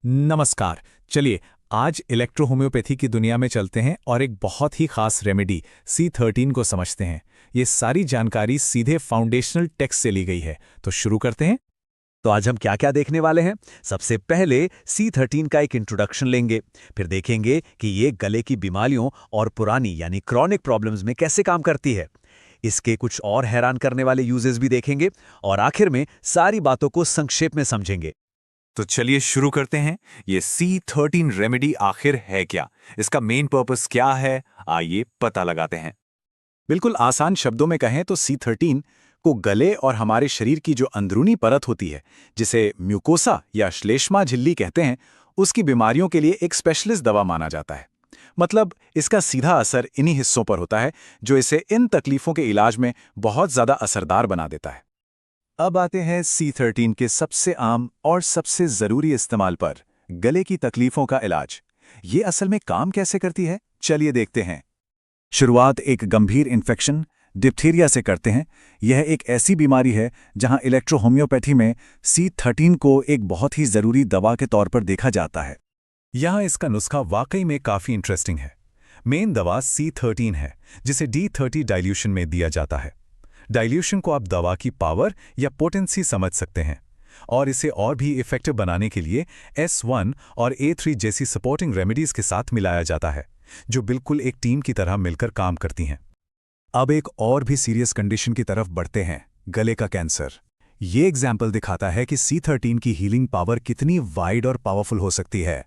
नमस्कार। चलिए आज इलेक्ट्रो होम्योपैथी की दुनिया में चलते हैं और एक बहुत ही खास रेमेडी C13 को समझते हैं। ये सारी जानकारी सीधे फाउंडेशनल टेक्स्ट से ली गई है, तो शुरू करते हैं। तो आज हम क्या क्या देखने वाले हैं। सबसे पहले C13 का एक इंट्रोडक्शन लेंगे। फिर देखेंगे कि ये गले की बीमारियों और पुरानी यानी क्रॉनिक प्रॉब्लम्स में कैसे काम करती है। इसके कुछ और हैरान करने वाले यूजेस भी देखेंगे और आखिर में सारी बातों को संक्षेप में समझेंगे। तो चलिए शुरू करते हैं। ये C13 रेमेडी आखिर है क्या, इसका मेन पर्पस क्या है, आइए पता लगाते हैं। बिल्कुल आसान शब्दों में कहें तो C13 को गले और हमारे शरीर की जो अंदरूनी परत होती है, जिसे म्यूकोसा या श्लेष्मा झिल्ली कहते हैं, उसकी बीमारियों के लिए एक स्पेशलिस्ट दवा माना जाता है। मतलब इसका सीधा असर इन्हीं हिस्सों पर होता है जो इसे इन तकलीफों के इलाज में बहुत ज़्यादा असरदार बना देता है। अब आते हैं C13 के सबसे आम और सबसे ज़रूरी इस्तेमाल पर, गले की तकलीफों का इलाज। ये असल में काम कैसे करती है, चलिए देखते हैं। शुरुआत एक गंभीर इन्फेक्शन डिप्थीरिया से करते हैं। यह एक ऐसी बीमारी है जहां इलेक्ट्रो होम्योपैथी में C13 को एक बहुत ही ज़रूरी दवा के तौर पर देखा जाता है। यहाँ इसका नुस्खा वाकई में काफ़ी इंटरेस्टिंग है। मेन दवा C13 है, जिसे D30 डाइल्यूशन में दिया जाता है। डाइल्यूशन को आप दवा की पावर या पोटेंसी समझ सकते हैं, और इसे और भी इफेक्टिव बनाने के लिए S1 और A3 जैसी सपोर्टिंग रेमेडीज के साथ मिलाया जाता है, जो बिल्कुल एक टीम की तरह मिलकर काम करती हैं। अब एक और भी सीरियस कंडीशन की तरफ बढ़ते हैं, गले का कैंसर। ये एग्जाम्पल दिखाता है कि C13 की हीलिंग पावर कितनी वाइड और पावरफुल हो सकती है।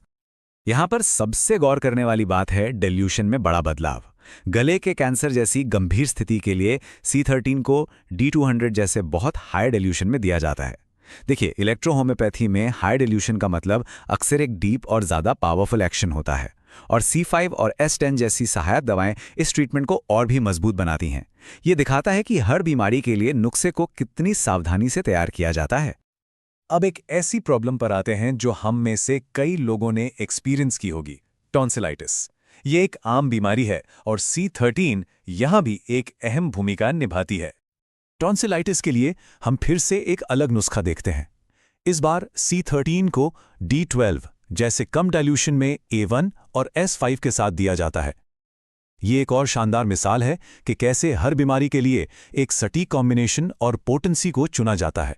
यहाँ पर सबसे गौर करने वाली बात है डाइल्यूशन में बड़ा बदलाव। गले के कैंसर जैसी गंभीर स्थिति के लिए C13 को D200 जैसे बहुत हाई डाइल्यूशन में दिया जाता है। देखिए, इलेक्ट्रो होम्योपैथी में हाई डाइल्यूशन का मतलब अक्सर एक डीप और ज़्यादा पावरफुल एक्शन होता है, और C5 और S10 जैसी सहायक दवाएं इस ट्रीटमेंट को और भी मजबूत बनाती हैं। ये दिखाता है कि हर बीमारी के लिए नुस्खे को कितनी सावधानी से तैयार किया जाता है। अब एक ऐसी प्रॉब्लम पर आते हैं जो हम में से कई लोगों ने एक्सपीरियंस की होगी, टॉन्सिलाइटिस। ये एक आम बीमारी है और C13 यहाँ भी एक अहम भूमिका निभाती है। टॉन्सिलाइटिस के लिए हम फिर से एक अलग नुस्खा देखते हैं। इस बार C13 को D12 जैसे कम डाइल्यूशन में A1 और S5 के साथ दिया जाता है। ये एक और शानदार मिसाल है कि कैसे हर बीमारी के लिए एक सटीक कॉम्बिनेशन और पोटेंसी को चुना जाता है।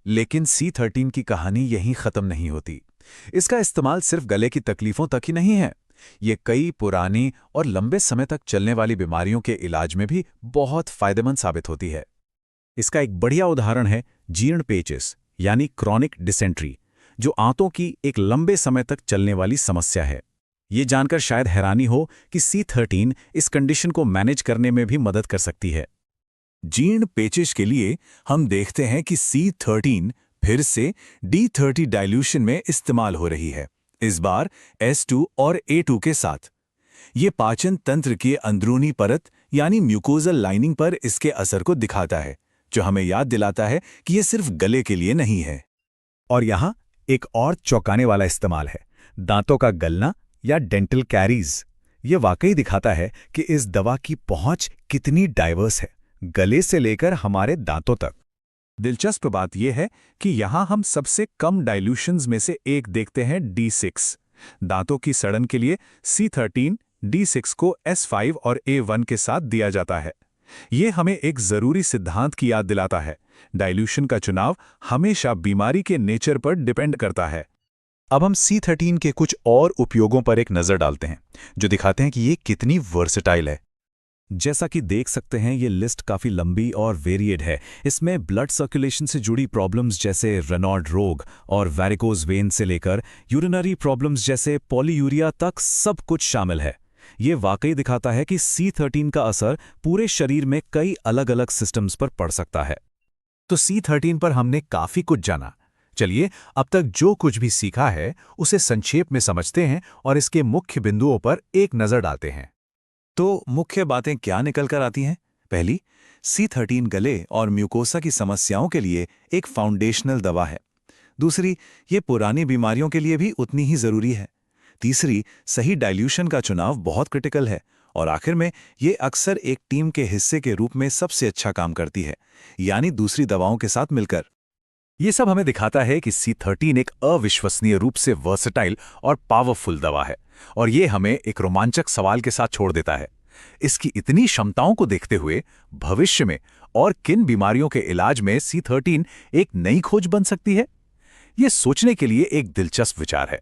लेकिन C13 की कहानी यहीं खत्म नहीं होती। इसका इस्तेमाल सिर्फ गले की तकलीफों तक ही नहीं है, ये कई पुरानी और लंबे समय तक चलने वाली बीमारियों के इलाज में भी बहुत फायदेमंद साबित होती है। इसका एक बढ़िया उदाहरण है जीर्ण पेचिस यानी क्रॉनिक डिसेंट्री, जो आंतों की एक लंबे समय तक चलने वाली समस्या है। ये जानकर शायद हैरानी हो कि C13 इस कंडीशन को मैनेज करने में भी मदद कर सकती है। जीर्ण पेचिश के लिए हम देखते हैं कि C13 फिर से D30 डाइल्यूशन में इस्तेमाल हो रही है, इस बार S2 और A2 के साथ। ये पाचन तंत्र की अंदरूनी परत यानी म्यूकोजल लाइनिंग पर इसके असर को दिखाता है, जो हमें याद दिलाता है कि ये सिर्फ गले के लिए नहीं है। और यहाँ एक और चौंकाने वाला इस्तेमाल है, दांतों का गलना या डेंटल कैरीज। ये वाकई दिखाता है कि इस दवा की पहुंच कितनी डाइवर्स है, गले से लेकर हमारे दांतों तक। दिलचस्प बात यह है कि यहाँ हम सबसे कम डाइल्यूशंस में से एक देखते हैं, D6। दांतों की सड़न के लिए C13 D6 को S5 और A1 के साथ दिया जाता है। ये हमें एक ज़रूरी सिद्धांत की याद दिलाता है, डाइल्यूशन का चुनाव हमेशा बीमारी के नेचर पर डिपेंड करता है। अब हम C13 के कुछ और उपयोगों पर एक नज़र डालते हैं, जो दिखाते हैं कि ये कितनी वर्सेटाइल है। जैसा कि देख सकते हैं, ये लिस्ट काफ़ी लंबी और वेरिएड है। इसमें ब्लड सर्कुलेशन से जुड़ी प्रॉब्लम्स जैसे रेनॉल्ड रोग और वैरिकोज वेन से लेकर यूरिनरी प्रॉब्लम्स जैसे पॉलीयूरिया तक सब कुछ शामिल है। ये वाकई दिखाता है कि C13 का असर पूरे शरीर में कई अलग अलग सिस्टम्स पर पड़ सकता है। तो C13 पर हमने काफ़ी कुछ जाना। चलिए अब तक जो कुछ भी सीखा है उसे संक्षेप में समझते हैं और इसके मुख्य बिंदुओं पर एक नज़र डालते हैं। तो मुख्य बातें क्या निकल कर आती हैं? पहली, C13 गले और म्यूकोसा की समस्याओं के लिए एक फाउंडेशनल दवा है। दूसरी, ये पुरानी बीमारियों के लिए भी उतनी ही ज़रूरी है। तीसरी, सही डाइल्यूशन का चुनाव बहुत क्रिटिकल है। और आखिर में ये अक्सर एक टीम के हिस्से के रूप में सबसे अच्छा काम करती है, यानी दूसरी दवाओं के साथ मिलकर। ये सब हमें दिखाता है कि C13 एक अविश्वसनीय रूप से वर्सेटाइल और पावरफुल दवा है, और ये हमें एक रोमांचक सवाल के साथ छोड़ देता है। इसकी इतनी क्षमताओं को देखते हुए भविष्य में और किन बीमारियों के इलाज में C13 एक नई खोज बन सकती है? ये सोचने के लिए एक दिलचस्प विचार है।